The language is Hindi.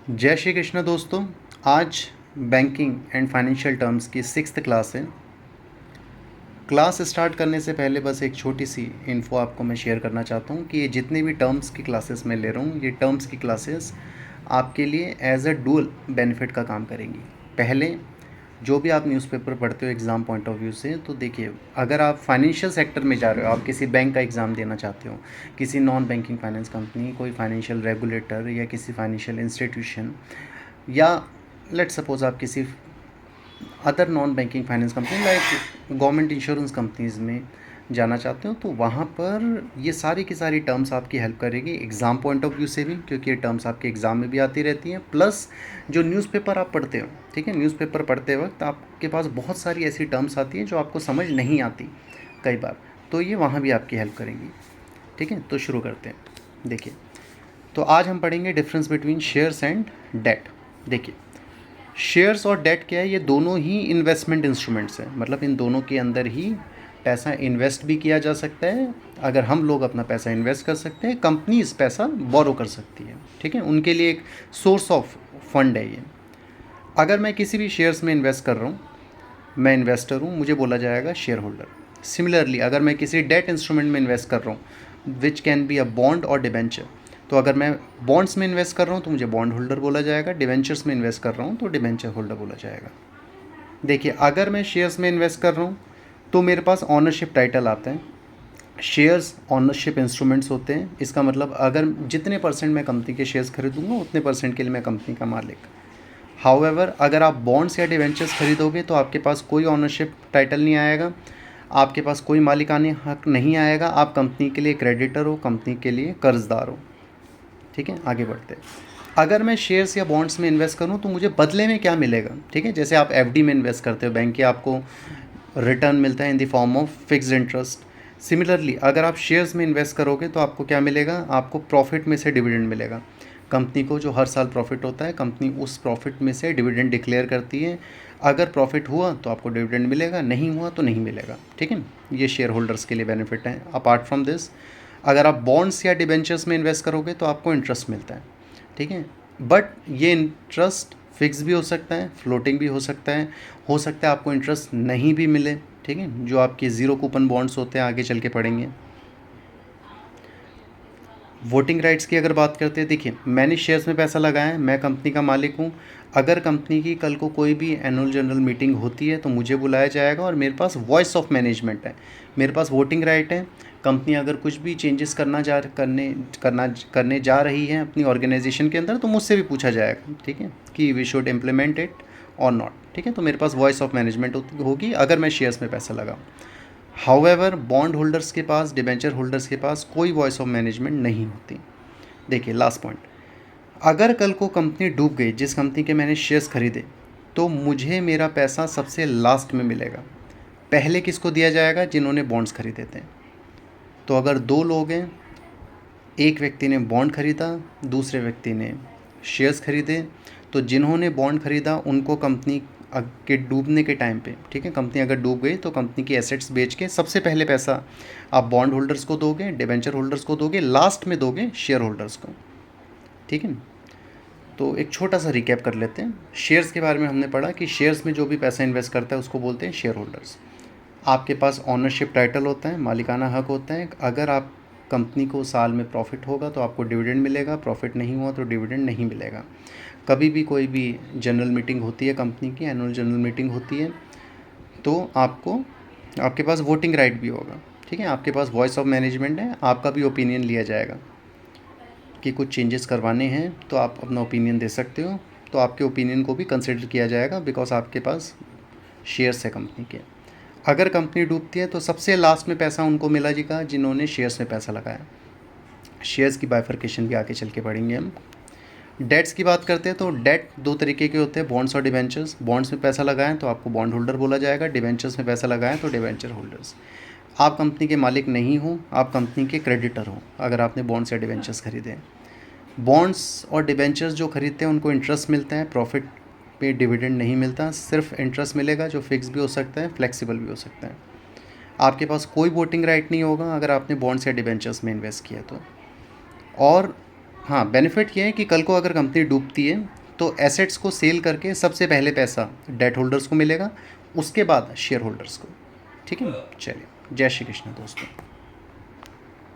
जय श्री कृष्ण दोस्तों। आज बैंकिंग एंड फाइनेंशियल टर्म्स की 6th क्लास है। क्लास स्टार्ट करने से पहले बस एक छोटी सी इन्फो आपको मैं शेयर करना चाहता हूँ कि ये जितने भी टर्म्स की क्लासेस मैं ले रहा हूँ, ये टर्म्स की क्लासेस आपके लिए एज अ डुअल बेनिफिट का काम करेंगी। पहले जो भी आप न्यूज़पेपर पढ़ते हो एग्ज़ाम पॉइंट ऑफ व्यू से, तो देखिए, अगर आप फाइनेंशियल सेक्टर में जा रहे हो, आप किसी बैंक का एग्ज़ाम देना चाहते हो, किसी नॉन बैंकिंग फाइनेंस कंपनी, कोई फाइनेंशियल रेगुलेटर या किसी फाइनेंशियल इंस्टीट्यूशन, या लेट सपोज आप किसी other non banking finance company like government insurance companies में जाना चाहते हो, तो वहाँ पर ये सारी की सारी टर्म्स आपकी हेल्प करेगी एग्ज़ाम पॉइंट ऑफ व्यू से भी, क्योंकि ये टर्म्स आपके एग्ज़ाम में भी आती रहती हैं। प्लस जो न्यूज़पेपर आप पढ़ते हो, ठीक है, न्यूज़पेपर पढ़ते वक्त आपके पास बहुत सारी ऐसी टर्म्स आती हैं जो आपको समझ नहीं आती कई बार, तो ये वहाँ भी आपकी हेल्प करेंगी। ठीक है, तो शुरू करते हैं। देखिए, तो आज हम पढ़ेंगे difference between shares and debt. देखिए, शेयर्स और डेट क्या है, ये दोनों ही इन्वेस्टमेंट इंस्ट्रूमेंट्स हैं, मतलब इन दोनों के अंदर ही पैसा इन्वेस्ट भी किया जा सकता है। अगर हम लोग अपना पैसा इन्वेस्ट कर सकते हैं, कंपनीज पैसा बोरो कर सकती है, ठीक है, उनके लिए एक सोर्स ऑफ फंड है ये। अगर मैं किसी भी शेयर्स में इन्वेस्ट कर रहा हूँ, मैं इन्वेस्टर हूँ, मुझे बोला जाएगा शेयर होल्डर। सिमिलरली अगर मैं किसी डेट इंस्ट्रूमेंट में इन्वेस्ट कर रहा हूँ, which can be a bond और डिबेंचर, तो अगर मैं बॉन्ड्स में इन्वेस्ट कर रहा हूँ तो मुझे बॉन्ड होल्डर बोला जाएगा, डिबेंचर्स में इन्वेस्ट कर रहा हूँ तो डिबेंचर होल्डर बोला जाएगा। देखिए, अगर मैं शेयर्स में इन्वेस्ट कर रहा हूँ तो मेरे पास ऑनरशिप टाइटल आता है। शेयर्स ऑनरशिप इंस्ट्रूमेंट्स होते हैं, इसका मतलब अगर जितने परसेंट मैं कंपनी के शेयर्स खरीदूंगा उतने परसेंट के लिए मैं कंपनी का मालिक। हाउएवर अगर आप बॉन्ड्स या डिवेंचर्स खरीदोगे तो आपके पास कोई ऑनरशिप टाइटल नहीं आएगा, आपके पास कोई मालिकाना हक नहीं आएगा, आप कंपनी के लिए क्रेडिटर हो, कंपनी के लिए कर्जदार हो। ठीक है, आगे बढ़ते हैं। अगर मैं शेयर्स या बॉन्ड्स में इन्वेस्ट करूं तो मुझे बदले में क्या मिलेगा? ठीक है, जैसे आप एफडी में इन्वेस्ट करते हो, बैंक के आपको रिटर्न मिलता है in the form of fixed interest. Similarly अगर आप शेयर्स में इन्वेस्ट करोगे तो आपको क्या मिलेगा? आपको प्रॉफिट में से डिविडेंड मिलेगा। कंपनी को जो हर साल प्रॉफिट होता है, कंपनी उस प्रॉफिट में से डिविडेंड डिक्लेयर करती है। अगर प्रॉफिट हुआ तो आपको डिविडेंड मिलेगा, नहीं हुआ तो नहीं मिलेगा। ठीक है, ये शेयर होल्डर्स के लिए बेनिफिट है। अपार्ट फ्रॉम दिस, अगर आप बॉन्ड्स या डिबेंचर्स में इन्वेस्ट करोगे तो आपको इंटरेस्ट मिलता है। ठीक है, बट ये इंटरेस्ट फिक्स भी हो सकता है, फ्लोटिंग भी हो सकता है आपको इंटरेस्ट नहीं भी मिले। ठीक है, जो आपके ज़ीरो कूपन बॉन्ड्स होते हैं आगे चल के पढ़ेंगे। वोटिंग राइट्स की अगर बात करते हैं, देखिए, मैंने शेयर्स में पैसा लगाया है, मैं कंपनी का मालिक हूँ। अगर कंपनी की कल को कोई भी एनुअल जनरल मीटिंग होती है तो मुझे बुलाया जाएगा और मेरे पास वॉइस ऑफ मैनेजमेंट है, मेरे पास वोटिंग राइट है। कंपनी अगर कुछ भी चेंजेस करने जा रही है अपनी ऑर्गेनाइजेशन के अंदर तो मुझसे भी पूछा जाएगा, ठीक है, कि वी शुड इम्प्लीमेंट इट और नॉट। ठीक है, तो मेरे पास वॉइस ऑफ मैनेजमेंट होगी अगर मैं शेयर्स में पैसा लगाऊँ। हाउएवर बॉन्ड होल्डर्स के पास, डिबेंचर होल्डर्स के पास कोई वॉइस ऑफ मैनेजमेंट नहीं होती। देखिए, लास्ट पॉइंट, अगर कल को कंपनी डूब गई, जिस कंपनी के मैंने शेयर्स खरीदे, तो मुझे मेरा पैसा सबसे लास्ट में मिलेगा। पहले किसको दिया जाएगा? जिन्होंने बॉन्ड्स खरीदे थे। तो अगर दो लोग हैं, एक व्यक्ति ने बॉन्ड खरीदा, दूसरे व्यक्ति ने शेयर्स खरीदे, तो जिन्होंने बॉन्ड खरीदा उनको कंपनी के डूबने के टाइम पे, ठीक है, कंपनी अगर डूब गई तो कंपनी की एसेट्स बेच के सबसे पहले पैसा आप बॉन्ड होल्डर्स को दोगे, डिबेंचर होल्डर्स को दोगे, लास्ट में दोगे शेयर होल्डर्स को। ठीक है, तो एक छोटा सा रिकैप कर लेते हैं। शेयर्स के बारे में हमने पढ़ा कि शेयर्स में जो भी पैसा इन्वेस्ट करता है उसको बोलते हैं शेयर होल्डर्स। आपके पास ऑनरशिप टाइटल होता है, मालिकाना हक होता है। अगर आप कंपनी को साल में प्रॉफिट होगा तो आपको डिविडेंड मिलेगा, प्रॉफिट नहीं हुआ तो डिविडेंड नहीं मिलेगा। कभी भी कोई भी जनरल मीटिंग होती है, कंपनी की एनुअल जनरल मीटिंग होती है, तो आपके पास वोटिंग राइट भी होगा। ठीक है, आपके पास वॉइस ऑफ मैनेजमेंट है, आपका भी ओपिनियन लिया जाएगा कि कुछ चेंजेस करवाने हैं तो आप अपना ओपिनियन दे सकते हो, तो आपके ओपिनियन को भी कंसिडर किया जाएगा बिकॉज आपके पास शेयर्स है कंपनी के। अगर कंपनी डूबती है तो सबसे लास्ट में पैसा उनको मिला जाएगा जिन्होंने शेयर्स में पैसा लगाया। शेयर्स की बाइफर्केशन भी आगे चल के पढ़ेंगे हम। डेट्स की बात करते हैं तो डेट दो तरीके के होते हैं, बॉन्ड्स और डिबेंचर्स। बॉन्ड्स में पैसा लगाएं तो आपको बॉन्ड होल्डर बोला जाएगा, डिबेंचर्स में पैसा लगाएं तो डिबेंचर होल्डर्स। आप कंपनी के मालिक नहीं हो, आप कंपनी के क्रेडिटर हो अगर आपने बॉन्ड्स या डिबेंचर्स खरीदे। बॉन्ड्स और डिबेंचर्स जो खरीदते हैं उनको इंटरेस्ट मिलता है, प्रॉफिट पे डिविडेंड नहीं मिलता, सिर्फ इंटरेस्ट मिलेगा जो फिक्स भी हो सकता है, फ्लेक्सिबल भी हो सकता है। आपके पास कोई वोटिंग राइट नहीं होगा अगर आपने बॉन्ड्स या डिबेंचर्स में इन्वेस्ट किया तो। और हाँ, बेनिफिट ये है कि कल को अगर कंपनी डूबती है तो एसेट्स को सेल करके सबसे पहले पैसा डेट होल्डर्स को मिलेगा, उसके बाद शेयर होल्डर्स को। ठीक है ना? चलिए, जय श्री कृष्ण दोस्तों।